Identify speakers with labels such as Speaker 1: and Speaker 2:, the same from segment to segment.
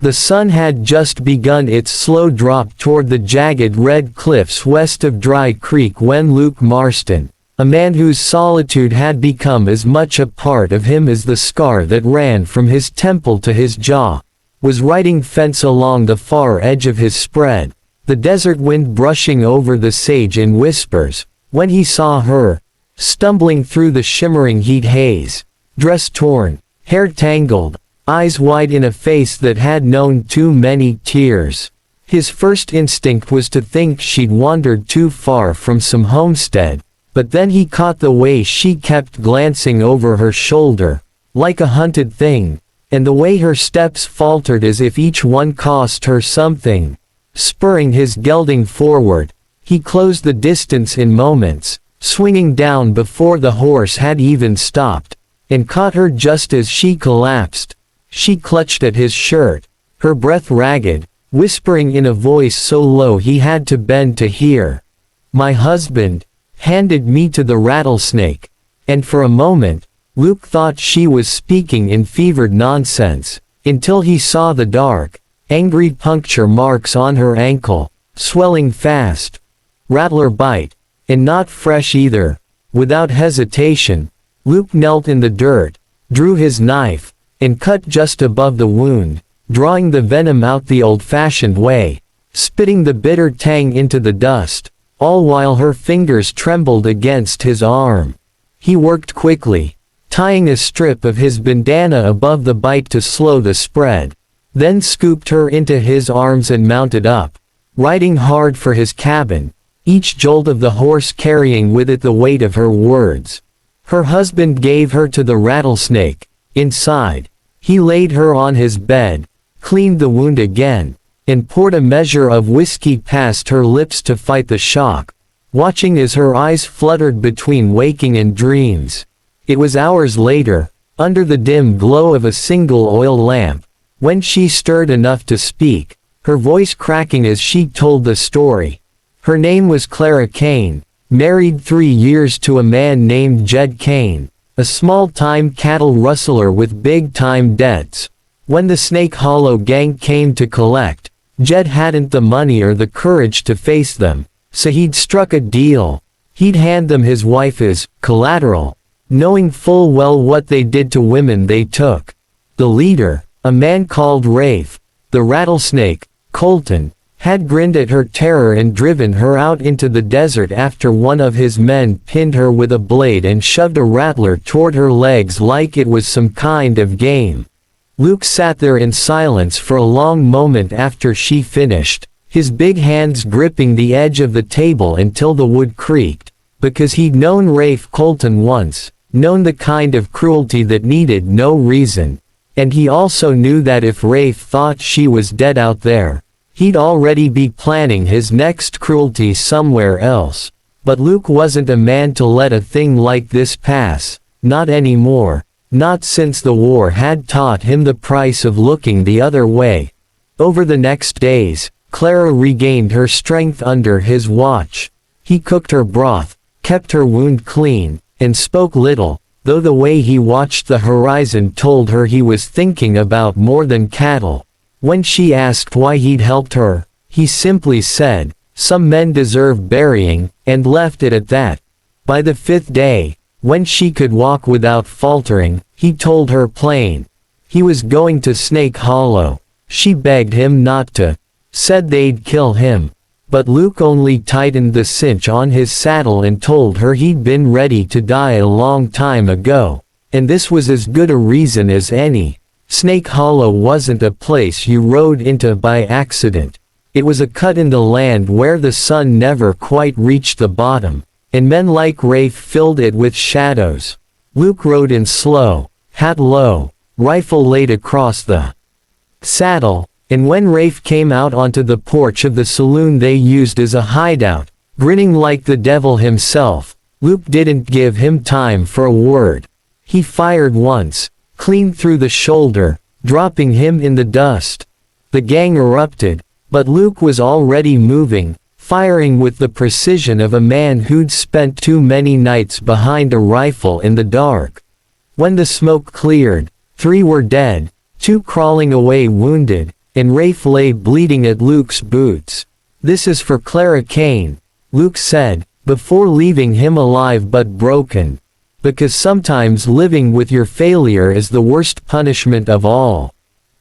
Speaker 1: The sun had just begun its slow drop toward the jagged red cliffs west of Dry Creek when Luke Marston, a man whose solitude had become as much a part of him as the scar that ran from his temple to his jaw, was riding fence along the far edge of his spread, the desert wind brushing over the sage in whispers, when he saw her, stumbling through the shimmering heat haze, dress torn, hair tangled, eyes wide in a face that had known too many tears. His first instinct was to think she'd wandered too far from some homestead, but then he caught the way she kept glancing over her shoulder, like a hunted thing, and the way her steps faltered as if each one cost her something. Spurring his gelding forward, he closed the distance in moments, swinging down before the horse had even stopped, and caught her just as she collapsed. She clutched at his shirt, her breath ragged, whispering in a voice so low he had to bend to hear, "My husband handed me to the rattlesnake," and for a moment, Luke thought she was speaking in fevered nonsense, until he saw the dark, angry puncture marks on her ankle, swelling fast. Rattler bite, and not fresh either. Without hesitation, Luke knelt in the dirt, drew his knife, and cut just above the wound, drawing the venom out the old-fashioned way, spitting the bitter tang into the dust, all while her fingers trembled against his arm. He worked quickly, tying a strip of his bandana above the bite to slow the spread, then scooped her into his arms and mounted up, riding hard for his cabin, each jolt of the horse carrying with it the weight of her words. Her husband gave her to the rattlesnake. Inside, he laid her on his bed, cleaned the wound again, and poured a measure of whiskey past her lips to fight the shock, watching as her eyes fluttered between waking and dreams. It was hours later, under the dim glow of a single oil lamp, when she stirred enough to speak, her voice cracking as she told the story. Her name was Clara Kane, married 3 years to a man named Jed Kane, a small-time cattle rustler with big-time debts. When the Snake Hollow gang came to collect, Jed hadn't the money or the courage to face them, so he'd struck a deal. He'd hand them his wife as collateral, knowing full well what they did to women they took. The leader, a man called Rafe, the rattlesnake, Colton, had grinned at her terror and driven her out into the desert after one of his men pinned her with a blade and shoved a rattler toward her legs like it was some kind of game. Luke sat there in silence for a long moment after she finished, his big hands gripping the edge of the table until the wood creaked, because he'd known Rafe Colton once, known the kind of cruelty that needed no reason, and he also knew that if Rafe thought she was dead out there, he'd already be planning his next cruelty somewhere else. But Luke wasn't a man to let a thing like this pass, not anymore, not since the war had taught him the price of looking the other way. Over the next days, Clara regained her strength under his watch. He cooked her broth, kept her wound clean, and spoke little, though the way he watched the horizon told her he was thinking about more than cattle. When she asked why he'd helped her, he simply said, "Some men deserve burying," and left it at that. By the 5th day, when she could walk without faltering, he told her plain. He was going to Snake Hollow. She begged him not to. Said they'd kill him. But Luke only tightened the cinch on his saddle and told her he'd been ready to die a long time ago, and this was as good a reason as any. Snake Hollow wasn't a place you rode into by accident. It was a cut in the land where the sun never quite reached the bottom, and men like Rafe filled it with shadows. Luke rode in slow, hat low, rifle laid across the saddle, and when Rafe came out onto the porch of the saloon they used as a hideout, grinning like the devil himself, Luke didn't give him time for a word. He fired once, clean through the shoulder, dropping him in the dust. The gang erupted, but Luke was already moving, firing with the precision of a man who'd spent too many nights behind a rifle in the dark. When the smoke cleared, 3 were dead, 2 crawling away wounded, and Rafe lay bleeding at Luke's boots. "This is for Clara Kane," Luke said, before leaving him alive but broken. "Because sometimes living with your failure is the worst punishment of all."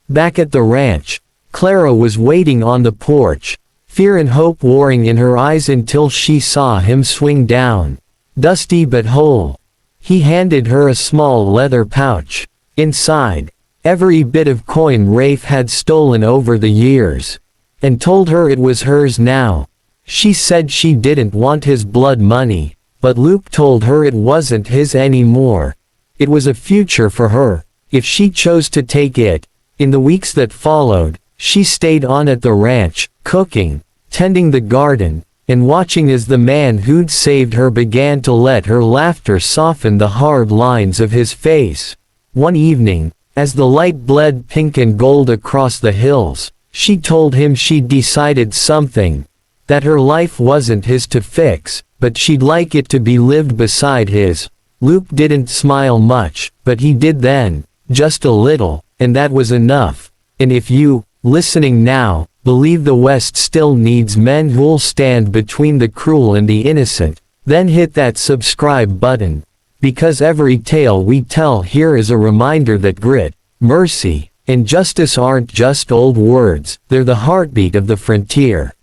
Speaker 1: Back at the ranch, Clara was waiting on the porch, fear and hope warring in her eyes until she saw him swing down, dusty but whole. He handed her a small leather pouch. Inside, every bit of coin Rafe had stolen over the years, and told her it was hers now. She said she didn't want his blood money, but Luke told her it wasn't his anymore. It was a future for her, if she chose to take it. In the weeks that followed, she stayed on at the ranch, cooking, tending the garden, and watching as the man who'd saved her began to let her laughter soften the hard lines of his face. One evening, as the light bled pink and gold across the hills, she told him she'd decided something, that her life wasn't his to fix, but she'd like it to be lived beside his. Luke didn't smile much, but he did then, just a little, and that was enough. And if you, listening now, believe the West still needs men who'll stand between the cruel and the innocent, then hit that subscribe button. Because every tale we tell here is a reminder that grit, mercy, and justice aren't just old words, they're the heartbeat of the frontier.